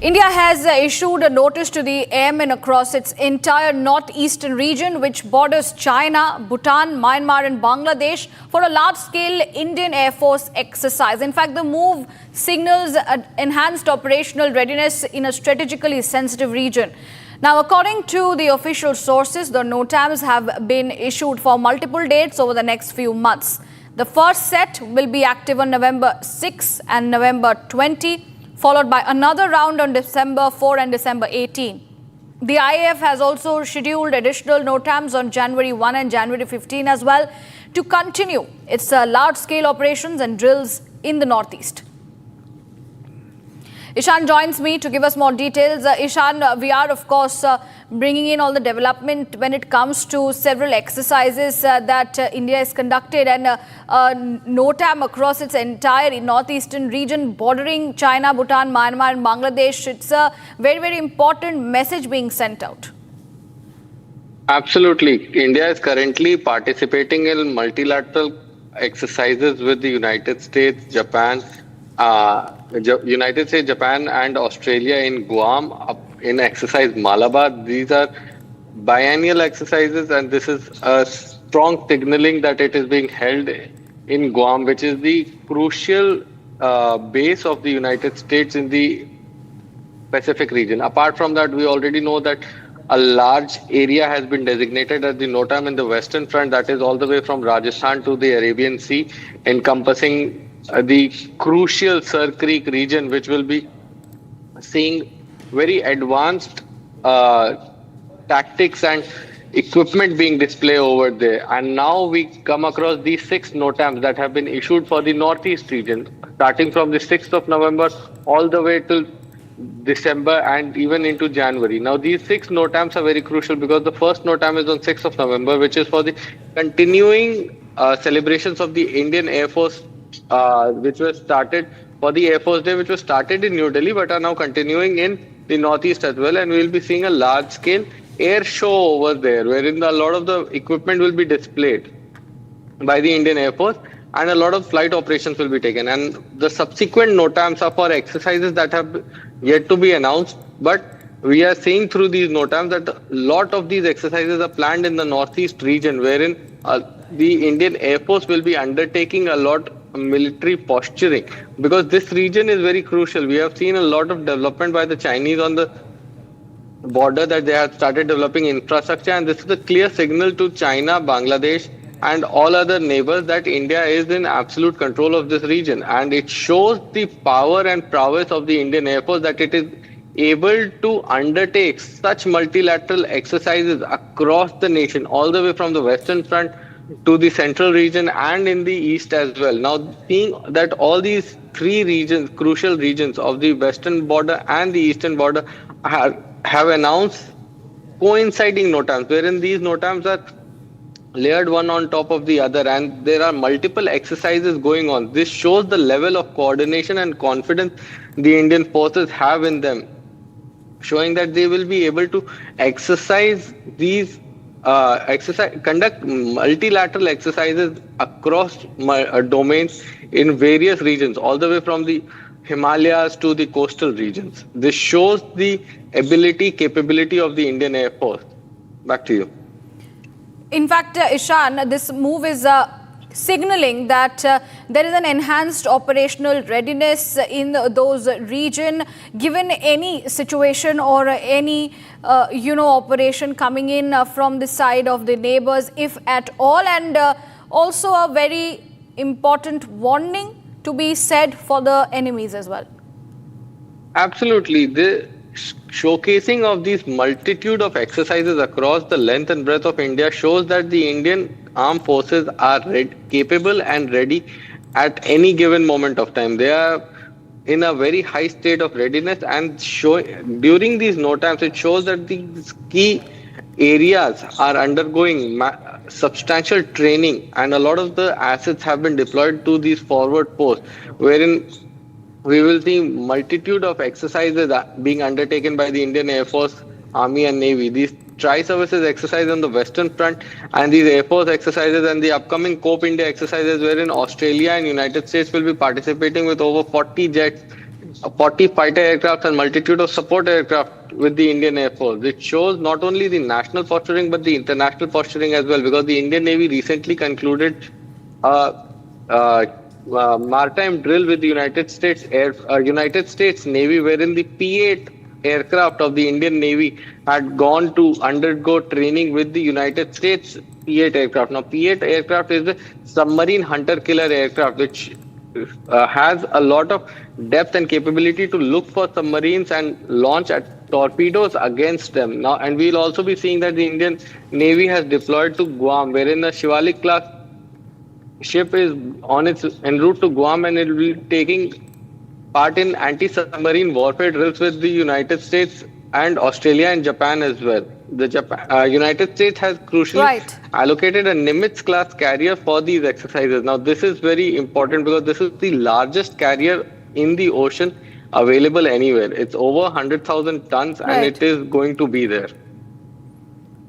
India has issued a notice to the airmen across its entire northeastern region, which borders China, Bhutan, Myanmar and Bangladesh, for a large-scale Indian Air Force exercise. In fact, the move signals enhanced operational readiness in a strategically sensitive region. Now, according to the official sources, the NOTAMs have been issued for multiple dates over the next few months. The first set will be active on November 6 and November 20. Followed by another round on December 4 and December 18. The IAF has also scheduled additional NOTAMs on January 1 and January 15 as well to continue its large-scale operations and drills in the northeast. Ishan joins me to give us more details. Ishan, we are, of course, bringing in all the development when it comes to several exercises that India has conducted and NOTAM across its entire northeastern region bordering China, Bhutan, Myanmar and Bangladesh. It's a very, very important message being sent out. Absolutely. India is currently participating in multilateral exercises with the United States, Japan, Japan and Australia in Guam in exercise Malabar. These are biennial exercises and this is a strong signaling that it is being held in Guam, which is the crucial base of the United States in the Pacific region. Apart from that, we already know that a large area has been designated as the NOTAM in the Western Front, that is all the way from Rajasthan to the Arabian Sea, encompassing the crucial Sir Creek region, which will be seeing very advanced tactics and equipment being displayed over there. And now we come across these 6 NOTAMs that have been issued for the Northeast region, starting from the 6th of November all the way till December and even into January. Now, these 6 NOTAMs are very crucial because the first NOTAM is on 6th of November, which is for the continuing celebrations of the Indian Air Force, which was started for the Air Force Day, which was started in New Delhi, but are now continuing in the Northeast as well. And we'll be seeing a large-scale air show over there, wherein a lot of the equipment will be displayed by the Indian Air Force, and a lot of flight operations will be taken. And the subsequent NOTAMs are for exercises that have yet to be announced, but we are seeing through these NOTAMs that a lot of these exercises are planned in the Northeast region, wherein the Indian Air Force will be undertaking a lot of military posturing, because this region is very crucial. We have seen a lot of development by the Chinese on the border, that they have started developing infrastructure, and this is a clear signal to China, Bangladesh and all other neighbors that India is in absolute control of this region. And it shows the power and prowess of the Indian Air Force, that it is able to undertake such multilateral exercises across the nation, all the way from the Western Front to the central region and in the east as well. Now, seeing that all these 3 regions, crucial regions of the western border and the eastern border have announced coinciding NOTAMs, wherein these NOTAMs are layered one on top of the other, and there are multiple exercises going on. This shows the level of coordination and confidence the Indian forces have in them, showing that they will be able to exercise these conduct multilateral exercises across domains in various regions, all the way from the Himalayas to the coastal regions. This shows the capability of the Indian Air Force. Back to you. In fact, Ishan, this move is signaling that there is an enhanced operational readiness in those region, given any situation or any operation coming in from the side of the neighbors, if at all, and also a very important warning to be said for the enemies as well. Absolutely. The showcasing of these multitude of exercises across the length and breadth of India shows that the Indian armed forces are capable and ready at any given moment of time. They are in a very high state of readiness, and during these NOTAMs, it shows that these key areas are undergoing substantial training, and a lot of the assets have been deployed to these forward posts, wherein we will see multitude of exercises being undertaken by the Indian Air Force, Army and Navy. These tri-services exercises on the Western Front, and these Air Force exercises and the upcoming COPE India exercises, wherein Australia and United States will be participating with over 40 jets 40 fighter aircraft and multitude of support aircraft with the Indian Air Force. It shows not only the national posturing but the international posturing as well, because the Indian Navy recently concluded a, maritime drill with the United States Navy, wherein the P-8 aircraft of the Indian Navy had gone to undergo training with the United States P-8 aircraft. Now, P-8 aircraft is a submarine hunter-killer aircraft, which has a lot of depth and capability to look for submarines and launch torpedoes against them. Now, and we'll also be seeing that the Indian Navy has deployed to Guam, wherein the Shivalik class ship is on its en route to Guam, and it will be taking part in anti-submarine warfare drills with the United States and Australia and Japan as well. The United States has crucially allocated a Nimitz class carrier for these exercises. Now, this is very important because this is the largest carrier in the ocean available anywhere. It's over 100,000 tons and it is going to be there.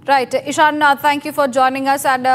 Right. Ishan, thank you for joining us. And